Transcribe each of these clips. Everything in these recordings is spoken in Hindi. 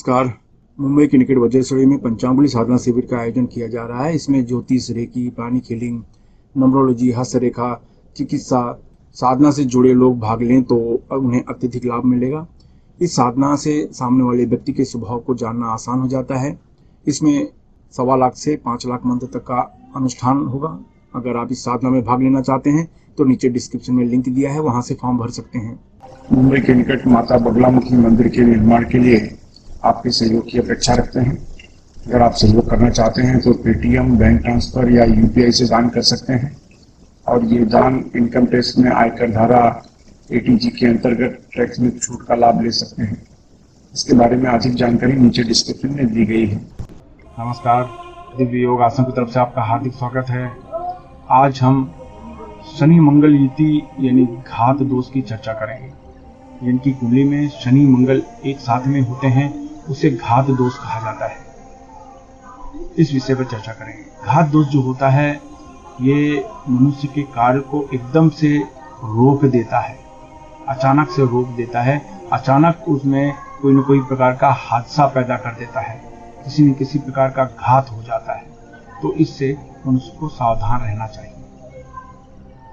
नमस्कार। मुंबई के निकट वज्रसरई में पंचांगुली साधना शिविर का आयोजन किया जा रहा है। इसमें ज्योतिष, रेकी, प्राणिक हीलिंग, न्यूमरोलॉजी, हस्तरेखा, चिकित्सा साधना से जुड़े लोग भाग लें तो उन्हें अत्यधिक लाभ मिलेगा। इस साधना से सामने वाले व्यक्ति के स्वभाव को जानना आसान हो जाता है। इसमें 1.25 लाख से 5 लाख मंत्र तक का अनुष्ठान होगा। अगर आप इस साधना में भाग लेना चाहते हैं तो नीचे डिस्क्रिप्शन में लिंक दिया है, वहां से फॉर्म भर सकते हैं। मुंबई के निकट माता बगलामुखी मंदिर के निर्माण के लिए आपके सहयोग की अपेक्षा रखते हैं। अगर आप सहयोग करना चाहते हैं तो पेटीएम, बैंक ट्रांसफर या यूपीआई से दान कर सकते हैं और ये दान इनकम टैक्स में आयकर धारा 80G के अंतर्गत टैक्स में छूट का लाभ ले सकते हैं। इसके बारे में अधिक जानकारी नीचे डिस्क्रिप्शन में दी गई है। नमस्कार, दिव्य योग आसन की तरफ से आपका हार्दिक स्वागत है। आज हम शनि मंगल युति यानी घात दोष की चर्चा करेंगे। जिनकी कुंडली में शनि मंगल एक साथ में होते हैं उसे घात दोष कहा जाता है। इस विषय पर चर्चा करेंगे। घात दोष जो होता है ये मनुष्य के कार्य को एकदम से रोक देता है, अचानक से रोक देता है, अचानक उसमें कोई न कोई प्रकार का हादसा पैदा कर देता है, किसी न किसी प्रकार का घात हो जाता है। तो इससे मनुष्य को सावधान रहना चाहिए।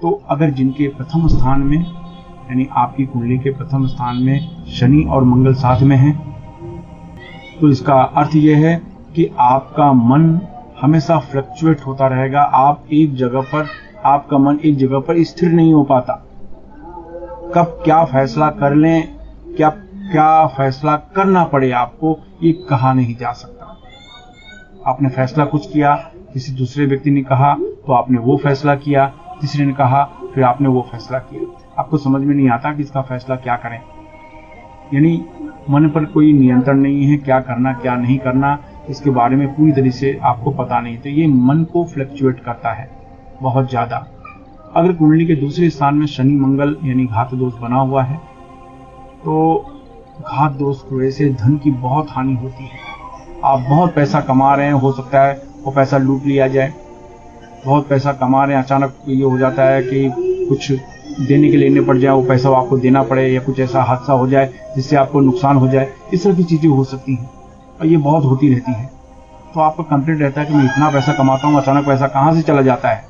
तो अगर जिनके प्रथम स्थान में यानी आपकी कुंडली के प्रथम स्थान में शनि और मंगल साथ में हैं, तो इसका अर्थ यह है कि आपका मन हमेशा फ्लक्चुएट होता रहेगा। आपका मन एक जगह पर स्थिर नहीं हो पाता। कब क्या फैसला कर लें, क्या फैसला करना पड़े आपको, ये कहा नहीं जा सकता। आपने फैसला कुछ किया, किसी दूसरे व्यक्ति ने कहा तो आपने वो फैसला किया, तीसरे ने कहा फिर आपने वो फैसला किया। आपको समझ में नहीं आता कि इसका फैसला क्या करें। यानी मन पर कोई नियंत्रण नहीं है, क्या करना क्या नहीं करना इसके बारे में पूरी तरह से आपको पता नहीं। तो ये मन को फ्लक्चुएट करता है बहुत ज्यादा। अगर कुंडली के दूसरे स्थान में शनि मंगल यानी घात दोष बना हुआ है तो घात दोष की वजह से धन की बहुत हानि होती है। आप बहुत पैसा कमा रहे हैं, हो सकता है वो पैसा लूट लिया जाए। बहुत पैसा कमा रहे हैं, अचानक ये हो जाता है कि कुछ देने के लेने पड़ जाए, वो पैसा आपको देना पड़े या कुछ ऐसा हादसा हो जाए जिससे आपको नुकसान हो जाए। इस तरह की चीजें हो सकती हैं और ये बहुत होती रहती है। तो आपका कंप्लेंट रहता है कि मैं इतना पैसा कमाता हूँ, अचानक पैसा कहाँ से चला जाता है।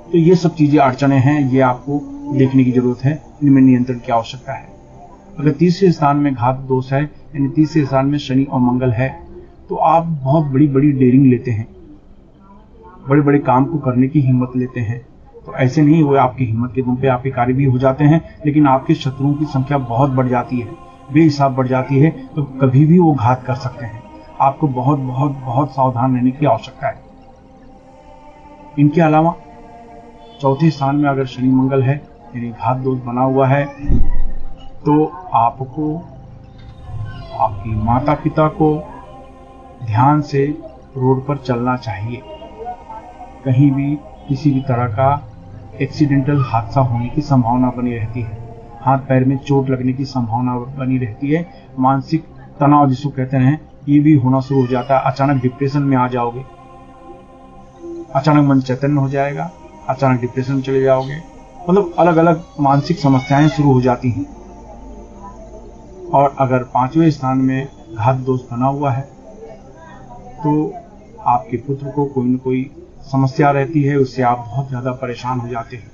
तो ये सब चीजें अड़चने हैं, ये आपको देखने की जरूरत है, इनमें नियंत्रण की आवश्यकता है। अगर तीसरे स्थान में घात दोष है यानी तीसरे स्थान में शनि और मंगल है तो आप बहुत बड़ी बड़ी डेयरिंग लेते हैं, बड़े बड़े काम को करने की हिम्मत लेते हैं। तो ऐसे नहीं हुए, आपकी हिम्मत के दम पे आपके कार्य भी हो जाते हैं, लेकिन आपके शत्रुओं की संख्या बहुत बढ़ जाती है, बेहिसाब बढ़ जाती है। तो कभी भी वो घात कर सकते हैं। आपको बहुत बहुत बहुत सावधान रहने की आवश्यकता है। इनके अलावा चौथे स्थान में अगर शनि मंगल है यानी घात दोष बना हुआ है तो आपको आपकी माता पिता को ध्यान से रोड पर चलना चाहिए। कहीं भी किसी भी तरह का एक्सीडेंटल हादसा होने की संभावना बनी रहती है। हाथ पैर में चोट लगने की संभावना बनी रहती है। मानसिक तनाव जिसको कहते हैं ये भी होना शुरू हो जाता है। अचानक डिप्रेशन में आ जाओगे, अचानक मन चैतन्य हो जाएगा, अचानक डिप्रेशन में चले जाओगे। मतलब अलग अलग मानसिक समस्याएं शुरू हो जाती हैं। और अगर पांचवें स्थान में घात दोष बना हुआ है तो आपके पुत्र को कोई न कोई समस्या रहती है, उससे आप बहुत ज्यादा परेशान हो जाते हैं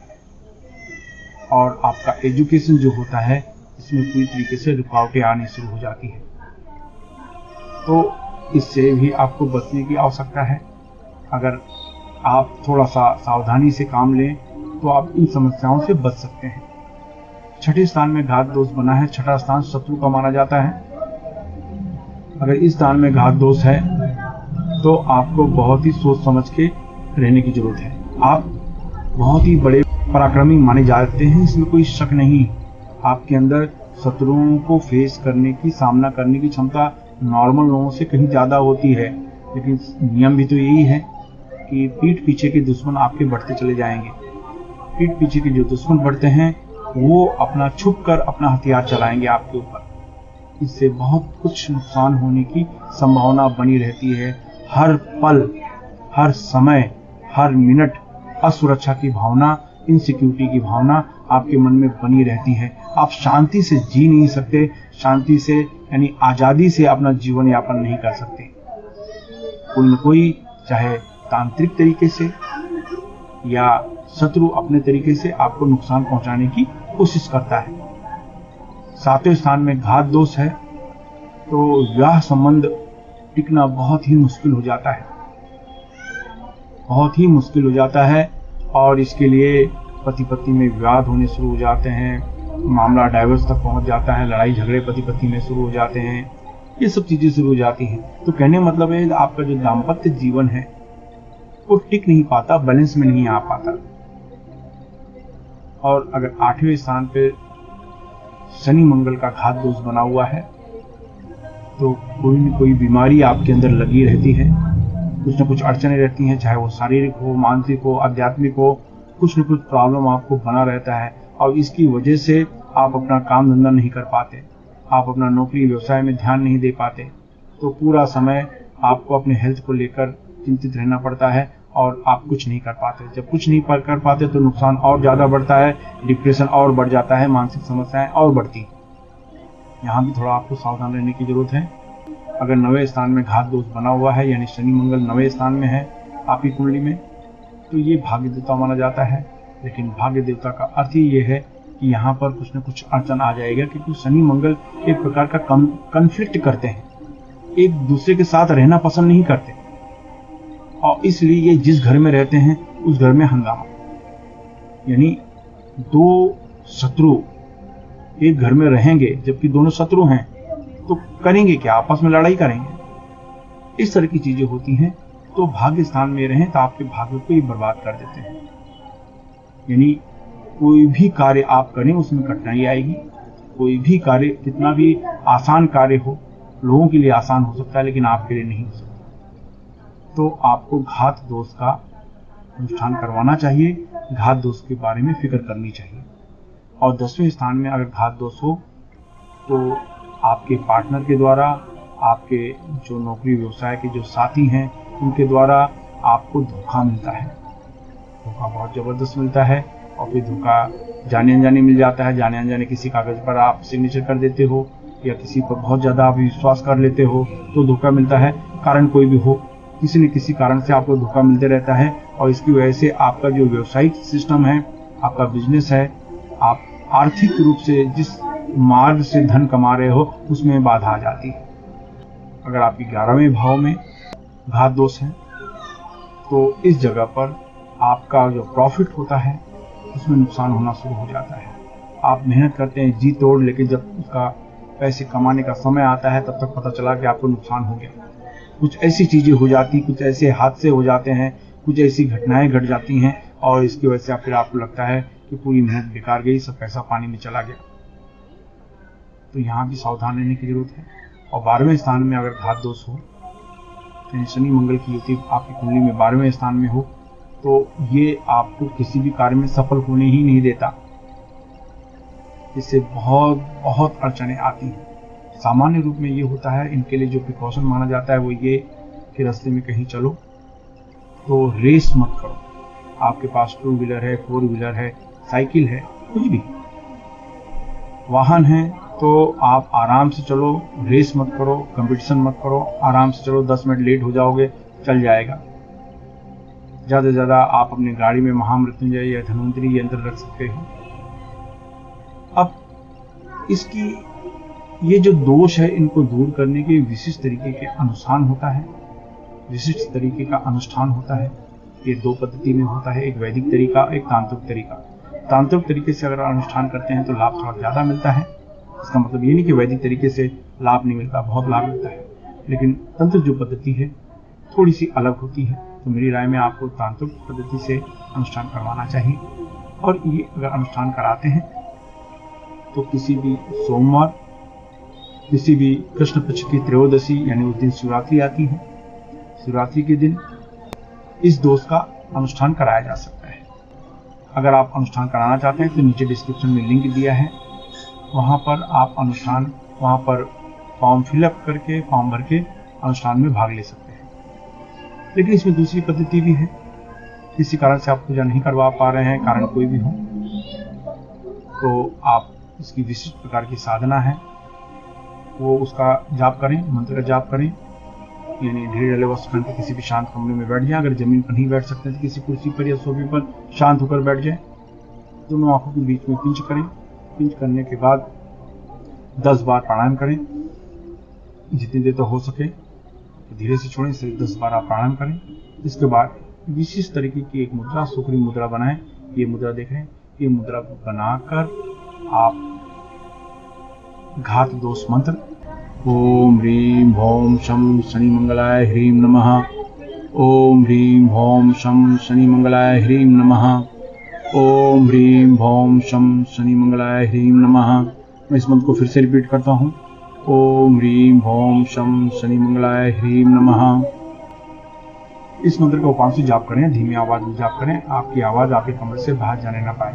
और आपका एजुकेशन जो होता है इसमें पूरी तरीके से रुकावटें आनी शुरू हो जाती है। तो इससे भी आपको बचने की आवश्यकता है। अगर आप थोड़ा सा सावधानी से काम लें तो आप इन समस्याओं से बच सकते हैं। छठे स्थान में घात दोष बना है। छठा स्थान शत्रु का माना जाता है। अगर इस स्थान में घात दोष है तो आपको बहुत ही सोच समझ के रहने की जरूरत है। आप बहुत ही बड़े पराक्रमी माने जाते हैं, इसमें कोई शक नहीं। आपके अंदर शत्रुओं को फेस करने की, सामना करने की क्षमता नॉर्मल लोगों से कहीं ज्यादा होती है। लेकिन नियम भी तो यही है कि पीठ पीछे के दुश्मन आपके बढ़ते चले जाएंगे। पीठ पीछे के जो दुश्मन बढ़ते हैं वो अपना छुप कर अपना हथियार चलाएंगे आपके ऊपर। इससे बहुत कुछ नुकसान होने की संभावना बनी रहती है। हर पल, हर समय, हर मिनट असुरक्षा की भावना, इनसिक्योरिटी की भावना आपके मन में बनी रहती है। आप शांति से जी नहीं सकते, शांति से यानी आज़ादी से अपना जीवन यापन नहीं कर सकते। कोई न कोई, चाहे तांत्रिक तरीके से या शत्रु अपने तरीके से आपको नुकसान पहुंचाने की कोशिश करता है। 7वें स्थान में घात दोष है, तो विवाह संबंध टिकना बहुत ही मुश्किल हो जाता है, बहुत ही मुश्किल हो जाता है। और इसके लिए पति पत्नी में विवाद होने शुरू हो जाते हैं, मामला डाइवोर्स तक पहुंच जाता है, लड़ाई झगड़े पति पत्नी में शुरू हो जाते हैं, ये सब चीजें शुरू हो जाती हैं। तो कहने का मतलब है आपका जो दाम्पत्य जीवन है वो टिक नहीं पाता, बैलेंस में नहीं आ पाता। और अगर 8वें स्थान पे शनि मंगल का घात दोष बना हुआ है तो कोई न कोई बीमारी आपके अंदर लगी रहती है, कुछ न कुछ अड़चने रहती हैं, चाहे वो शारीरिक हो, मानसिक हो, आध्यात्मिक हो, कुछ न कुछ प्रॉब्लम आपको बना रहता है। और इसकी वजह से आप अपना काम धंधा नहीं कर पाते, आप अपना नौकरी व्यवसाय में ध्यान नहीं दे पाते, तो पूरा समय आपको अपने हेल्थ को लेकर चिंतित रहना पड़ता है और आप कुछ नहीं कर पाते। जब कुछ नहीं कर पाते तो नुकसान और ज़्यादा बढ़ता है, डिप्रेशन और बढ़ जाता है, मानसिक समस्याएं और बढ़ती हैं। यहाँ भी थोड़ा आपको सावधान रहने की जरूरत है। अगर 9वें स्थान में घात दोष बना हुआ है, यानी शनि मंगल 9वें स्थान में है आपकी कुंडली में, तो ये भाग्य देवता माना जाता है। लेकिन भाग्य देवता का अर्थ ही ये है कि यहाँ पर कुछ न कुछ अड़चन आ जाएगा, क्योंकि शनि मंगल एक प्रकार का कन्फ्लिक्ट करते हैं, एक दूसरे के साथ रहना पसंद नहीं करते, और इसलिए ये जिस घर में रहते हैं उस घर में हंगामा। यानी दो शत्रु एक घर में रहेंगे जबकि दोनों शत्रु हैं, तो करेंगे क्या? आपस में लड़ाई करेंगे। इस तरह की चीजें होती हैं। तो भाग्य स्थान में रहें तो आपके भाग्य को ही बर्बाद कर देते हैं। यानी कोई भी कार्य आप करें उसमें कठिनाई आएगी। कोई भी कार्य, कितना भी आसान कार्य हो, लोगों के लिए आसान हो सकता है लेकिन आपके लिए नहीं हो सकता। तो आपको घात दोष का अनुष्ठान करवाना चाहिए, घात दोष के बारे में फिक्र करनी चाहिए। और 10वें स्थान में अगर घात दोष हो तो आपके पार्टनर के द्वारा, आपके जो नौकरी व्यवसाय के जो साथी हैं उनके द्वारा आपको धोखा मिलता है। धोखा बहुत ज़बरदस्त मिलता है, और फिर धोखा जाने अनजाने मिल जाता है। जाने अनजाने किसी कागज़ पर आप सिग्नेचर कर देते हो या किसी पर बहुत ज़्यादा आप विश्वास कर लेते हो तो धोखा मिलता है। कारण कोई भी हो, किसी न किसी कारण से आपको धोखा मिलते रहता है, और इसकी वजह से आपका जो व्यावसायिक सिस्टम है, आपका बिजनेस है, आप आर्थिक रूप से जिस मार्ग से धन कमा रहे हो उसमें बाधा आ जाती है। अगर आपकी 11वें भाव में घात दोष है तो इस जगह पर आपका जो प्रॉफिट होता है उसमें नुकसान होना शुरू हो जाता है। आप मेहनत करते हैं जी तोड़, लेकिन जब उसका पैसे कमाने का समय आता है तब तक पता चला कि आपको नुकसान हो गया। कुछ ऐसी चीज़ें हो जाती, कुछ ऐसे हादसे हो जाते हैं, कुछ ऐसी घटनाएं घट जाती हैं, और इसकी वजह से फिर आपको लगता है कि पूरी मेहनत बेकार गई, सब पैसा पानी में चला गया। तो यहाँ भी सावधान रहने की जरूरत है। और 12वें स्थान में अगर घात दोष हो, यानी शनि मंगल की युति आपकी कुंडली में 12वें स्थान में हो, तो ये आपको किसी भी कार्य में सफल होने ही नहीं देता। इससे बहुत बहुत अड़चने आती हैं। सामान्य रूप में ये होता है। इनके लिए जो प्रिकॉशन माना जाता है वो ये कि रास्ते में कहीं चलो तो रेस मत करो। आपके पास 2 व्हीलर है, 4 व्हीलर है, साइकिल है, कुछ भी वाहन है, तो आप आराम से चलो, रेस मत करो, कंपटीशन मत करो, आराम से चलो। 10 मिनट लेट हो जाओगे, चल जाएगा। ज़्यादा से ज़्यादा आप अपनी गाड़ी में महामृत्युंजय या धन्वंतरी यंत्र रख सकते हो। अब इसकी ये जो दोष है इनको दूर करने के विशिष्ट तरीके के अनुष्ठान होता है, विशिष्ट तरीके का अनुष्ठान होता है। ये 2 पद्धति में होता है, एक वैदिक तरीका, एक तांत्रिक तरीका। तांत्रिक तरीके से अगर अनुष्ठान करते हैं तो लाभ थोड़ा ज़्यादा मिलता है। इसका मतलब ये नहीं कि वैदिक तरीके से लाभ नहीं मिलता, बहुत लाभ मिलता है, लेकिन तंत्र जो पद्धति है थोड़ी सी अलग होती है। तो मेरी राय में आपको तांत्रिक पद्धति से अनुष्ठान करवाना चाहिए। और ये अगर अनुष्ठान कराते हैं तो किसी भी सोमवार, किसी भी कृष्ण पक्ष की त्रयोदशी, यानी उस दिन शिवरात्रि आती है, शिवरात्रि के दिन इस दोष का अनुष्ठान कराया जा सकता है। अगर आप अनुष्ठान कराना चाहते हैं तो नीचे डिस्क्रिप्शन में लिंक दिया है, वहाँ पर आप अनुष्ठान, वहाँ पर फॉर्म फिलअप करके, फॉर्म भर के अनुष्ठान में भाग ले सकते हैं। लेकिन इसमें दूसरी पद्धति भी है। किसी कारण से आप पूजा नहीं करवा पा रहे हैं, कारण कोई भी हो, तो आप इसकी विशिष्ट प्रकार की साधना है वो उसका जाप करें, मंत्र का जाप करें। यानी ढेर वाले वस्त्र पहन के किसी भी शांत कमरे में बैठ जाए। अगर जमीन पर नहीं बैठ सकते तो किसी कुर्सी पर या सोफे पर शांत होकर बैठ जाए। दोनों आंखों के बीच में पिंच करें। पिंच करने के बाद 10 बार प्राणायाम करें। जितनी देर तो हो सके धीरे से छोड़ें, सिर्फ 10 बार आप प्राणायाम करें। इसके बाद विशेष तरीके की एक मुद्रा, सुखरी मुद्रा बनाएं। ये मुद्रा देख रहे हैं, ये मुद्रा बनाकर आप घात दोष मंत्र ओम ह्रीं भौम शम शनि मंगलाय ह्रीं नमः, ओम ह्रीं भौम शम शनि मंगलाय ह्रीं नमः, ओम ह्रीं भौम शम शनि मंगलाय ह्रीं नमः। मैं इस मंत्र को फिर से रिपीट करता हूँ। ओम ह्रीं भौम शम शनि मंगलाय ह्रीं नमः। इस मंत्र का उपांश जाप करें, धीमी आवाज में जाप करें। आपकी आवाज आपके कमरे से बाहर जाने ना पाए।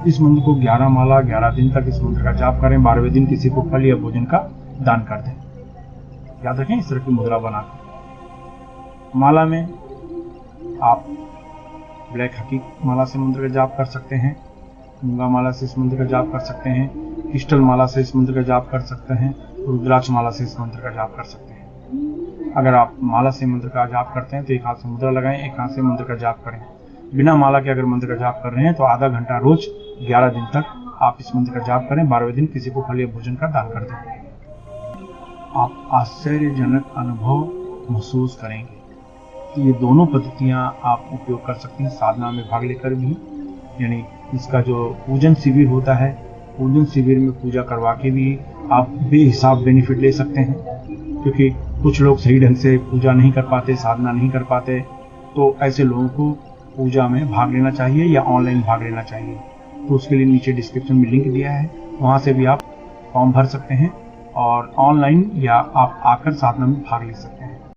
इस मंत्र को 11 माला 11 दिन तक इस मंत्र का जाप करें। 12वें दिन किसी को फल या भोजन का दान कर दें। याद रखें, इस तरह की मुद्रा बनाकर। माला में आप ब्लैक हकीक माला से मंत्र का जाप कर सकते हैं, मूंगा माला से इस मंत्र का जाप कर सकते हैं, क्रिस्टल माला से इस मंत्र का जाप कर सकते हैं, रुद्राक्ष माला से इस मंत्र का जाप कर सकते हैं। अगर आप माला से मंत्र का जाप करते हैं तो एक हाथ से मुद्रा लगाएं, एक हाथ से मंत्र का जाप करें। बिना माला के अगर मंत्र का जाप कर रहे हैं तो आधा घंटा रोज 11 दिन तक आप इस मंत्र का जाप करें। 12वें दिन किसी को फल या भोजन का दान कर दें। आप आश्चर्यजनक अनुभव महसूस करेंगे। ये दोनों पद्धतियां आप उपयोग कर सकते हैं साधना में भाग लेकर भी। यानी इसका जो पूजन शिविर होता है, पूजन शिविर में पूजा करवा के भी आप बेहिसाब बेनिफिट ले सकते हैं। क्योंकि कुछ लोग सही ढंग से पूजा नहीं कर पाते, साधना नहीं कर पाते, तो ऐसे लोगों को पूजा में भाग लेना चाहिए या ऑनलाइन भाग लेना चाहिए। तो उसके लिए नीचे डिस्क्रिप्शन में लिंक दिया है, वहाँ से भी आप फॉर्म भर सकते हैं और ऑनलाइन या आप आकर साधना में भाग ले सकते हैं।